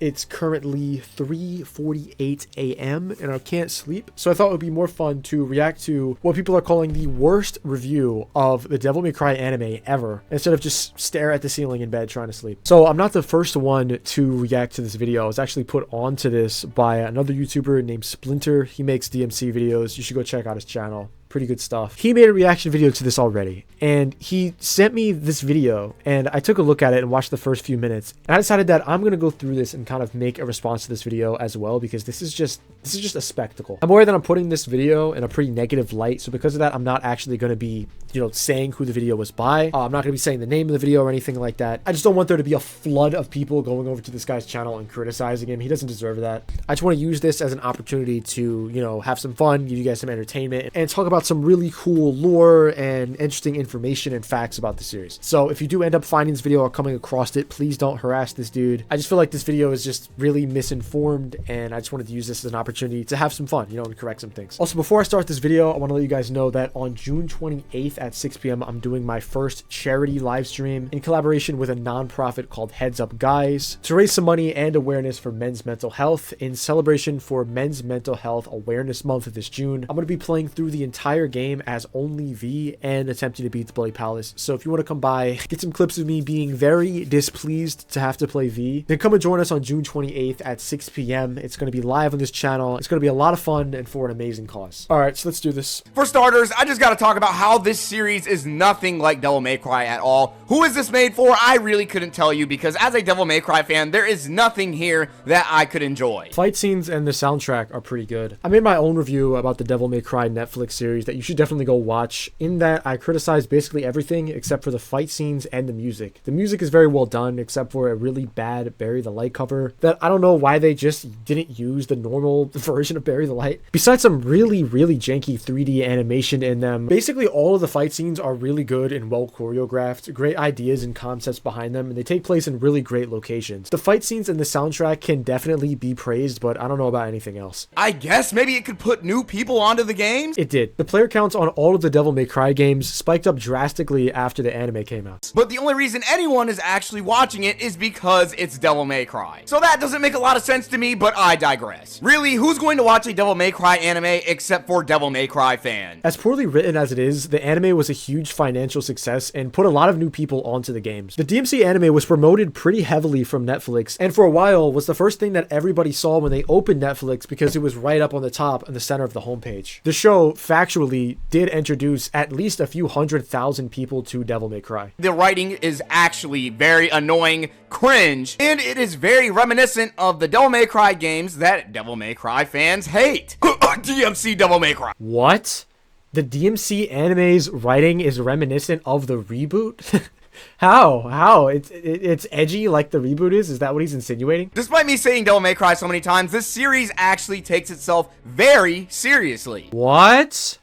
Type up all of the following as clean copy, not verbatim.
It's currently 3:48 a.m. and I can't sleep. So I thought it would be more fun to react to what people are calling the worst review of the Devil May Cry anime ever, instead of just stare at the ceiling in bed trying to sleep. So I'm not the first one to react to this video. I was actually put onto this by another YouTuber named Splinter. He makes DMC videos. You should go check out his channel. Pretty good stuff. He made a reaction video to this already, and he sent me this video, and I took a look at it and watched the first few minutes, and I decided that I'm gonna go through this and kind of make a response to this video as well, because this is just a spectacle. I'm aware that I'm putting this video in a pretty negative light, so because of that, I'm not actually gonna be, saying who the video was by. I'm not gonna be saying the name of the video or anything like that. I just don't want there to be a flood of people going over to this guy's channel and criticizing him. He doesn't deserve that. I just want to use this as an opportunity to, have some fun, give you guys some entertainment, and talk about some really cool lore and interesting information and facts about the series. So if you do end up finding this video or coming across it, please don't harass this dude. I just feel like this video is just really misinformed, and I just wanted to use this as an opportunity to have some fun, and correct some things. Also, before I start this video, I want to let you guys know that on June 28th at 6 p.m. I'm doing my first charity live stream in collaboration with a nonprofit called Heads Up Guys to raise some money and awareness for men's mental health in celebration for Men's Mental Health Awareness Month this June. I'm going to be playing through the entire game as only V and attempting to beat the Bloody Palace. So if you want to come by, get some clips of me being very displeased to have to play V, then come and join us on June 28th at 6 p.m. It's going to be live on this channel. It's going to be a lot of fun and for an amazing cause. All right, so let's do this. For starters, I just got to talk about how this series is nothing like Devil May Cry at all. Who is this made for? I really couldn't tell you, because as a Devil May Cry fan, there is nothing here that I could enjoy. Fight scenes and the soundtrack are pretty good. I made my own review about the Devil May Cry Netflix series that you should definitely go watch. In that, I criticized basically everything except for the fight scenes and the music. The music is very well done, except for a really bad Bury the Light cover that I don't know why they just didn't use the normal version of Bury the Light. Besides some really janky 3D animation in them, basically all of the fight scenes are really good and well choreographed, great ideas and concepts behind them, and they take place in really great locations. The fight scenes and the soundtrack can definitely be praised, but I don't know about anything else. I guess maybe it could put new people onto the games? It did. The player counts on all of the Devil May Cry games spiked up drastically after the anime came out. But the only reason anyone is actually watching it is because it's Devil May Cry. So that doesn't make a lot of sense to me, but I digress. Really, who's going to watch a Devil May Cry anime except for Devil May Cry fans? As poorly written as it is, the anime was a huge financial success and put a lot of new people onto the games. The DMC anime was promoted pretty heavily from Netflix, and for a while was the first thing that everybody saw when they opened Netflix because it was right up on the top in the center of the homepage. The show factually did introduce at least a few 100,000 people to Devil May Cry. The writing is actually very annoying, cringe, and it is very reminiscent of the Devil May Cry games that Devil May Cry fans hate. DMC Devil May Cry. What? The DMC anime's writing is reminiscent of the reboot? How? It's edgy like the reboot is? Is that what he's insinuating? Despite me saying Devil May Cry so many times, this series actually takes itself very seriously. What?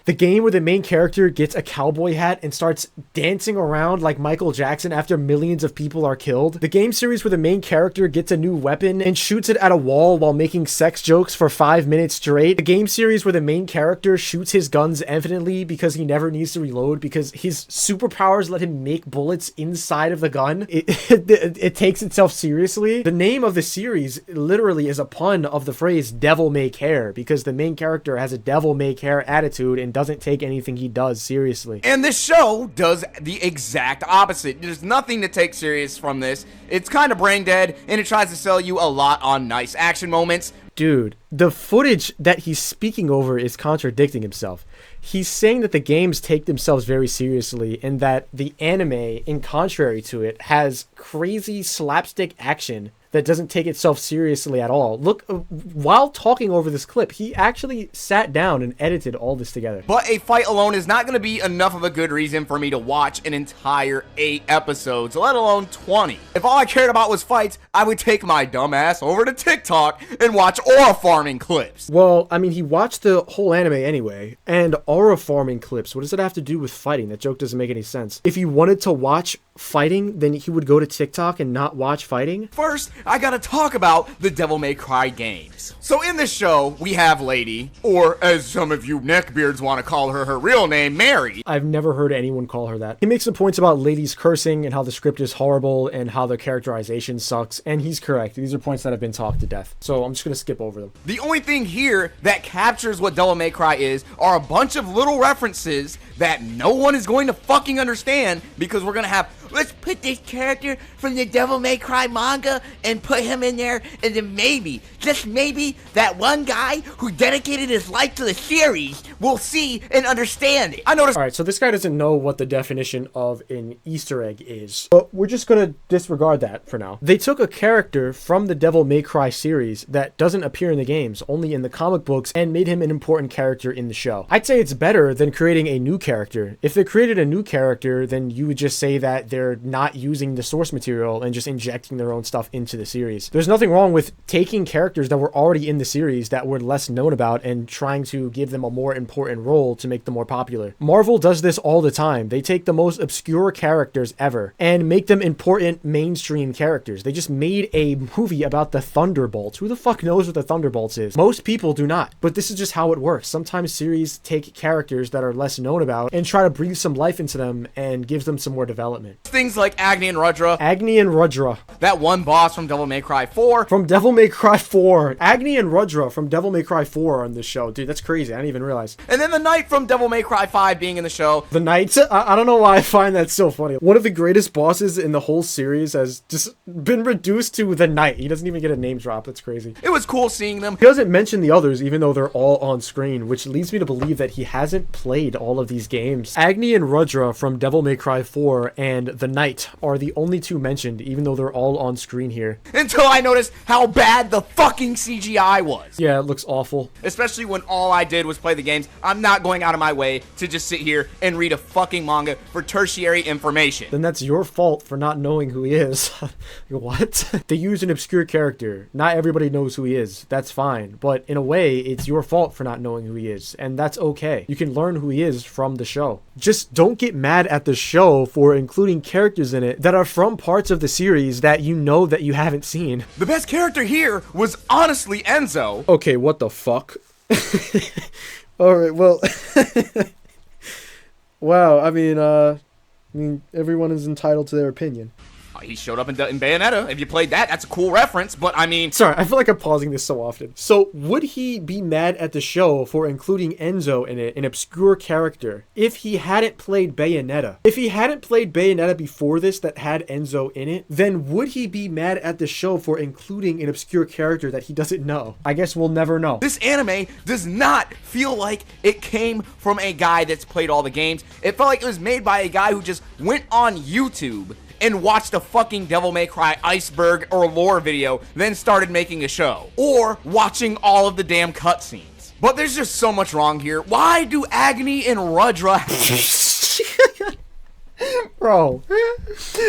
The game where the main character gets a cowboy hat and starts dancing around like Michael Jackson after millions of people are killed. The game series where the main character gets a new weapon and shoots it at a wall while making sex jokes for 5 minutes straight. The game series where the main character shoots his guns infinitely because he never needs to reload because his superpowers let him make bullets inside of the gun. It takes itself seriously. The name of the series literally is a pun of the phrase devil may care, because the main character has a devil may care attitude and doesn't take anything he does seriously. And this show does the exact opposite. There's nothing to take serious from this. It's kind of brain dead, and it tries to sell you a lot on nice action moments. Dude, the footage that he's speaking over is contradicting himself. He's saying that the games take themselves very seriously and that the anime, in contrary to it, has crazy slapstick action that doesn't take itself seriously at all. Look, while talking over this clip, he actually sat down and edited all this together. But a fight alone is not going to be enough of a good reason for me to watch an entire 8 episodes, let alone 20. If all I cared about was fights, I would take my dumb ass over to TikTok and watch aura farming clips. Well, I mean, he watched the whole anime anyway, and aura farming clips, what does it have to do with fighting? That joke doesn't make any sense. If he wanted to watch fighting, then he would go to TikTok and not watch fighting? First, I gotta talk about the Devil May Cry games. So in this show, we have Lady, or as some of you neckbeards want to call her real name, Mary. I've never heard anyone call her that. He makes some points about Lady's cursing and how the script is horrible and how the characterization sucks, and he's correct. These are points that have been talked to death, so I'm just gonna skip over them. The only thing here that captures what Devil May Cry is are a bunch of little references that no one is going to fucking understand, because we're gonna have, let's put this character from the Devil May Cry manga and put him in there, and then maybe, just maybe, that one guy who dedicated his life to the series will see and understand it. I noticed. Alright, so this guy doesn't know what the definition of an Easter egg is, but we're just gonna disregard that for now. They took a character from the Devil May Cry series that doesn't appear in the games, only in the comic books, and made him an important character in the show. I'd say it's better than creating a new character. If they created a new character, then you would just say that they're not using the source material and just injecting their own stuff into the series. There's nothing wrong with taking characters that were already in the series that were less known about and trying to give them a more important role to make them more popular. Marvel does this all the time. They take the most obscure characters ever and make them important mainstream characters. They just made a movie about the Thunderbolts. Who the fuck knows what the Thunderbolts is? Most people do not, but this is just how it works. Sometimes series take characters that are less known about and try to breathe some life into them and gives them some more development. Things like Agni and Rudra. Agni and Rudra. That one boss from Devil May Cry 4. From Devil May Cry 4. Agni and Rudra from Devil May Cry 4 are on this show. Dude, that's crazy. I didn't even realize. And then the Knight from Devil May Cry 5 being in the show. The Knight? I don't know why I find that so funny. One of the greatest bosses in the whole series has just been reduced to the Knight. He doesn't even get a name drop. That's crazy. It was cool seeing them. He doesn't mention the others, even though they're all on screen, which leads me to believe that he hasn't played all of these games. Agni and Rudra from Devil May Cry 4 and the Knight are the only two mentioned, even though they're all on screen here. Until I noticed how bad the fucking CGI was. Yeah, it looks awful. Especially when all I did was play the games. I'm not going out of my way to just sit here and read a fucking manga for tertiary information. Then that's your fault for not knowing who he is. What? They use an obscure character. Not everybody knows who he is. That's fine. But in a way, it's your fault for not knowing who he is. And that's okay. You can learn who he is from the show. Just don't get mad at the show for including characters in it that are from parts of the series that you know that you haven't seen. The best character here was honestly Enzo. Okay, what the fuck? Alright, well... Wow, I mean, everyone is entitled to their opinion. He showed up in Bayonetta. If you played that, that's a cool reference, but I mean... Sorry, I feel like I'm pausing this so often. So, would he be mad at the show for including Enzo in it, an obscure character, if he hadn't played Bayonetta? If he hadn't played Bayonetta before this that had Enzo in it, then would he be mad at the show for including an obscure character that he doesn't know? I guess we'll never know. This anime does not feel like it came from a guy that's played all the games. It felt like it was made by a guy who just went on YouTube and watched a fucking Devil May Cry iceberg or lore video, then started making a show. Or watching all of the damn cutscenes. But there's just so much wrong here. Why do Agni and Rudra... Bro,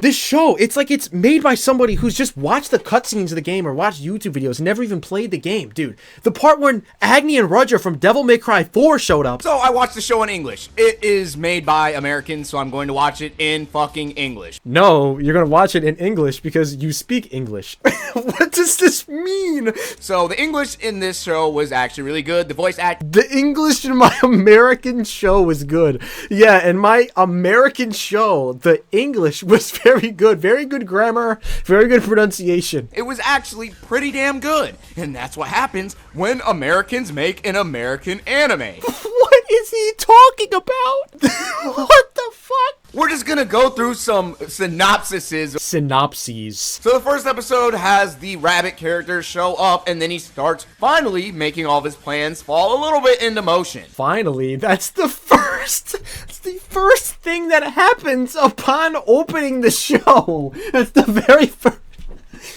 this show, it's like it's made by somebody who's just watched the cutscenes of the game or watched YouTube videos and never even played the game, dude. The part when Agni and Rudra from Devil May Cry 4 showed up. So I watched the show in English. It is made by Americans, so I'm going to watch it in fucking English. No, you're gonna watch it in English because you speak English. What does this mean? So the English in this show was actually really good. The voice act... The English in my American show was good. Yeah, and my American show, the English was very good. Very good grammar, very good pronunciation. It was actually pretty damn good. And that's what happens when Americans make an American anime. What is he talking about? What the fuck? We're just gonna go through some synopsises. Synopses. So the first episode has the rabbit character show up, and then he starts finally making all of his plans fall a little bit into motion. Finally, that's the first thing that happens upon opening the show. That's the very first.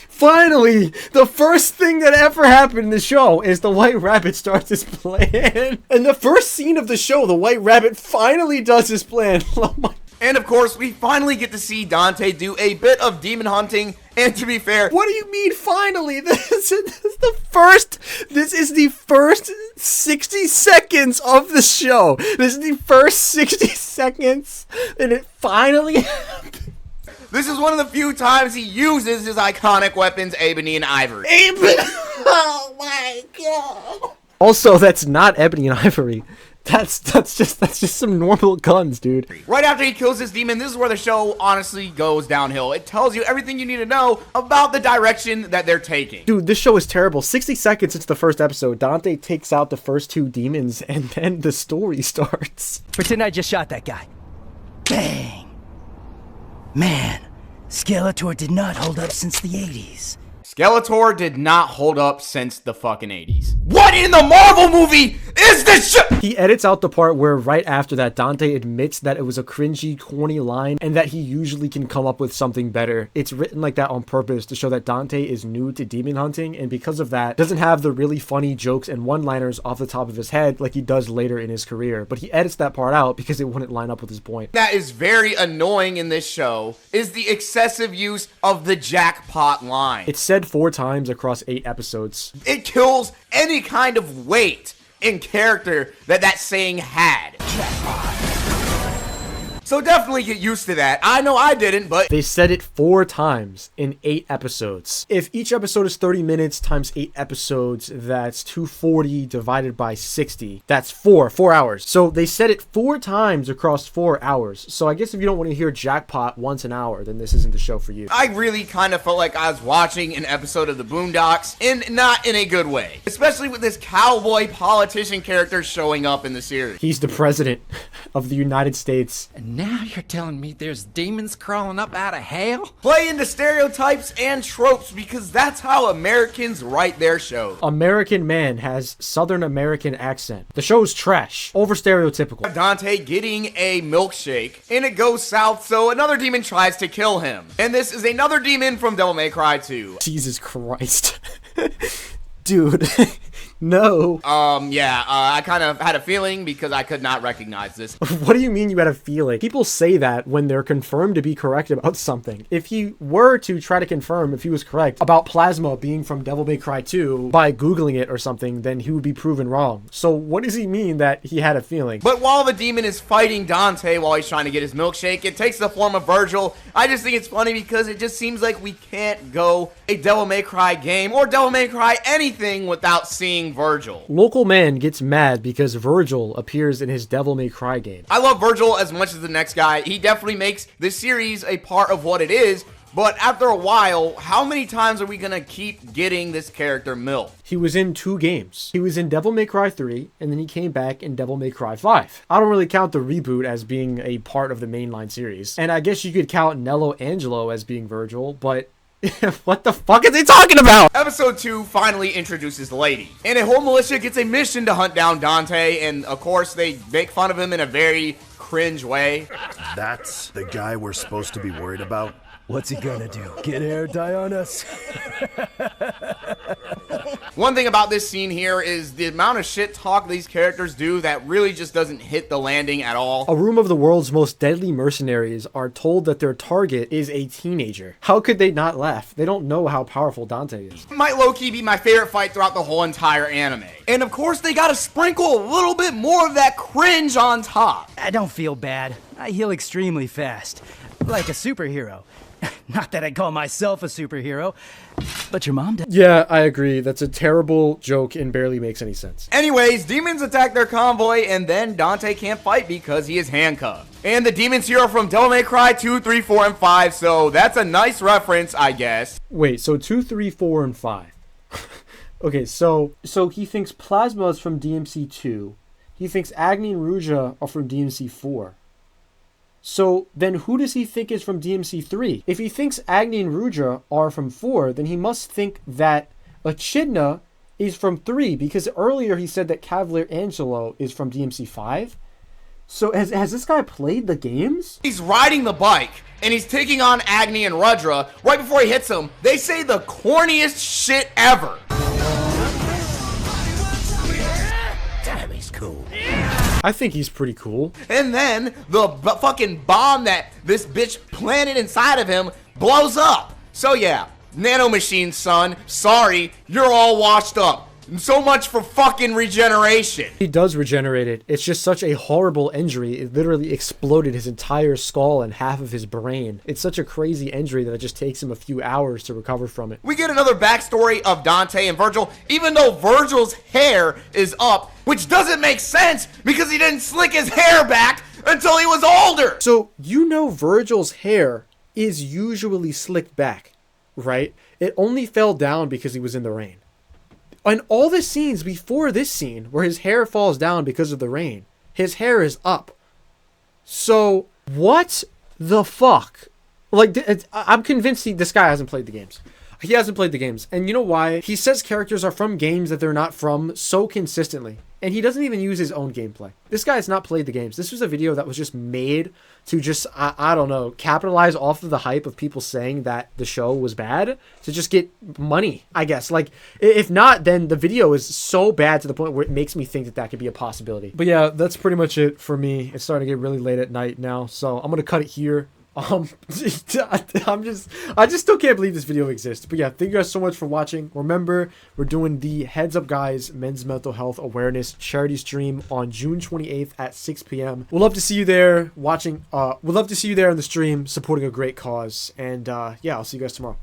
Finally, the first thing that ever happened in the show is the White Rabbit starts his plan. And the first scene of the show, the White Rabbit finally does his plan. Oh my. And of course, we finally get to see Dante do a bit of demon hunting. And to be fair, what do you mean finally? This is the first 60 seconds of the show. This is the first 60 seconds, and it finally happened. This is one of the few times he uses his iconic weapons, ebony and ivory. Oh my god. Also, that's not ebony and ivory. That's just some normal guns, dude. Right after he kills this demon, this is where the show honestly goes downhill. It tells you everything you need to know about the direction that they're taking. Dude, this show is terrible. 60 seconds into the first episode, Dante takes out the first 2 demons, and then the story starts. Pretend I just shot that guy. Bang! Man, Skeletor did not hold up since the 80s. Skeletor did not hold up since the fucking 80s. What in the Marvel movie is this shit? He edits out the part where right after that, Dante admits that it was a cringy, corny line and that he usually can come up with something better. It's written like that on purpose to show that Dante is new to demon hunting, and because of that, doesn't have the really funny jokes and one-liners off the top of his head like he does later in his career. But he edits that part out because it wouldn't line up with his point. That is very annoying in this show is the excessive use of the jackpot line. It's said 4 times across 8 episodes. It kills any kind of weight in character that saying had. So definitely get used to that. I know I didn't, but They said it 4 times in 8 episodes. If each episode is 30 minutes times 8 episodes, that's 240 divided by 60. That's 4 hours. So they said it 4 times across 4 hours. So I guess if you don't want to hear jackpot once an hour, then this isn't the show for you. I really kind of felt like I was watching an episode of the Boondocks, and not in a good way. Especially with this cowboy politician character showing up in the series. He's the president of the United States. And now you're telling me there's demons crawling up out of hell? Play into stereotypes and tropes because that's how Americans write their shows. American man has Southern American accent. The show's trash. Over stereotypical. Dante getting a milkshake, and it goes south, so another demon tries to kill him. And this is another demon from Devil May Cry 2. Jesus Christ. Dude. No. I kind of had a feeling because I could not recognize this. What do you mean you had a feeling? People say that when they're confirmed to be correct about something. If he were to try to confirm if he was correct about Plasma being from Devil May Cry 2 by Googling it or something, then he would be proven wrong. So what does he mean that he had a feeling? But while the demon is fighting Dante while he's trying to get his milkshake, it takes the form of Virgil. I just think it's funny because it just seems like we can't go a Devil May Cry game or Devil May Cry anything without seeing Virgil. Local man gets mad because Virgil appears in his Devil May Cry game. I love Virgil as much as the next guy. He definitely makes this series a part of what it is. But after a while, how many times are we gonna keep getting this character milked? He was in 2 games. He was in Devil May Cry 3, and then he came back in Devil May Cry 5. I don't really count the reboot as being a part of the mainline series. And I guess you could count Nello Angelo as being Virgil, but what the fuck is he talking about? Episode 2 finally introduces Lady, and a whole militia gets a mission to hunt down Dante, and of course they make fun of him in a very cringe way. That's the guy we're supposed to be worried about? What's he gonna do? Get air, die on us? One thing about this scene here is the amount of shit talk these characters do that really just doesn't hit the landing at all. A room of the world's most deadly mercenaries are told that their target is a teenager. How could they not laugh? They don't know how powerful Dante is. It might low-key be my favorite fight throughout the whole entire anime. And of course they gotta sprinkle a little bit more of that cringe on top. I don't feel bad. I heal extremely fast. Like a superhero. Not that I call myself a superhero, but your mom does. Yeah, I agree. That's a terrible joke and barely makes any sense. Anyways, demons attack their convoy, and then Dante can't fight because he is handcuffed. And the demons here are from Devil May Cry 2, 3, 4, and 5, so that's a nice reference, I guess. Wait, so 2, 3, 4, and 5. Okay, so he thinks Plasma is from DMC 2. He thinks Agni and Ruja are from DMC 4. So then who does he think is from DMC 3? If he thinks Agni and Ruja are from 4, then he must think that Echidna is from 3, because earlier he said that Cavalier Angelo is from DMC 5. So has this guy played the games? He's riding the bike, and he's taking on Agni and Rudra. Right before he hits him, they say the corniest shit ever. Damn, he's cool. I think he's pretty cool. And then the fucking bomb that this bitch planted inside of him blows up. So yeah, nanomachine, son, sorry, you're all washed up. So much for fucking regeneration. He does regenerate it. It's just such a horrible injury. It literally exploded his entire skull and half of his brain. It's such a crazy injury that it just takes him a few hours to recover from it. We get another backstory of Dante and Virgil, even though Virgil's hair is up, which doesn't make sense because he didn't slick his hair back until he was older. So, you know Virgil's hair is usually slicked back, right? It only fell down because he was in the rain. And all the scenes before this scene where his hair falls down because of the rain, his hair is up. So, what the fuck? Like, I'm convinced this guy hasn't played the games. He hasn't played the games. And you know why? He says characters are from games that they're not from so consistently. And he doesn't even use his own gameplay. This guy has not played the games. This was a video that was just made to just, I don't know, capitalize off of the hype of people saying that the show was bad to just get money, I guess. Like, if not, then the video is so bad to the point where it makes me think that that could be a possibility. But yeah, that's pretty much it for me. It's starting to get really late at night now, so I'm going to cut it here. I just still can't believe this video exists. But yeah, thank you guys so much for watching. Remember, we're doing the Heads Up Guys Men's Mental Health Awareness charity stream on June 28th at 6 p.m. We'd love to see you there watching. We'd love to see you there in the stream supporting a great cause. And yeah, I'll see you guys tomorrow.